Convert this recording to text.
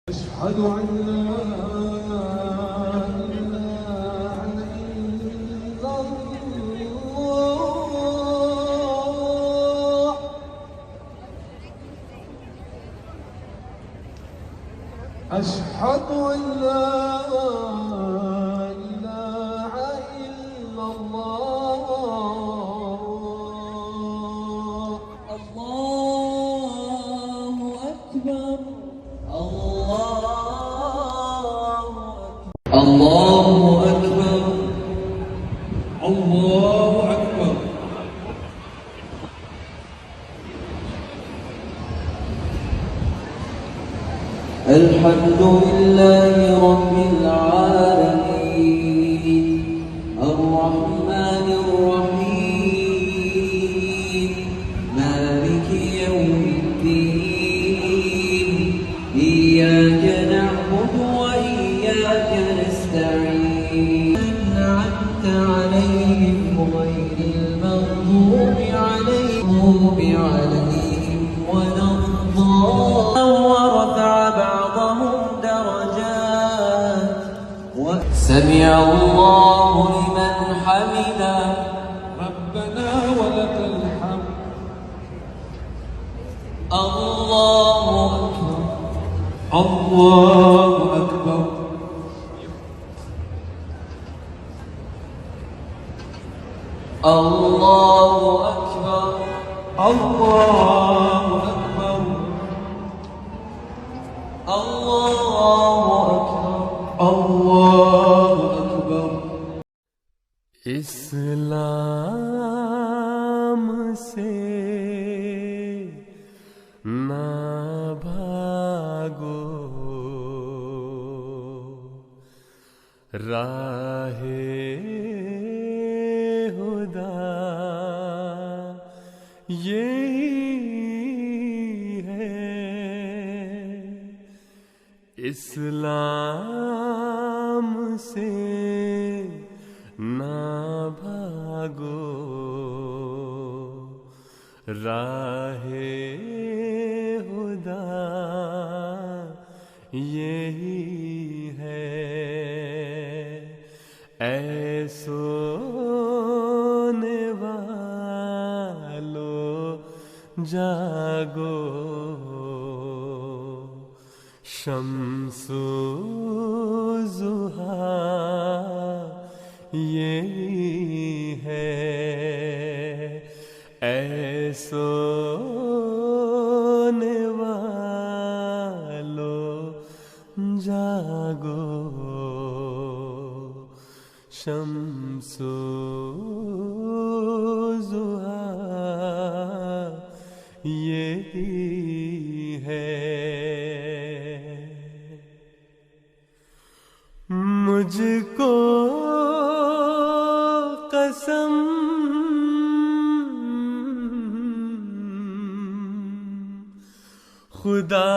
أشهد أن لا إله إلا الله. أشهد أن لا إله إلا الله. الله أكبر. الله أكبر. الله أكبر. الحمد لله رب العالمين الرحمن الرحيم مالك يوم الدين إياك نعبد وإياك نستعين أنعمت عليهم غير المغضوب عليهم ولا الضالين ورفع بعضهم درجات سمع الله لمن حمده ربنا ولك الحمد. الله أكبر. الله أكبر. الله أكبر. الله أكبر. الله أكبر. الله أكبر. اسلام سے نہ بھاگو راہ خدا یہی ہے اسلام سے نہ بھاگو راہ خدا یہی ہے اے سونے والو جاگو شمس و ضحیٰ یہی ہے اے سونے والو جاگو شمس و ضحیٰ یہی ہے مجھ کو قسم خدا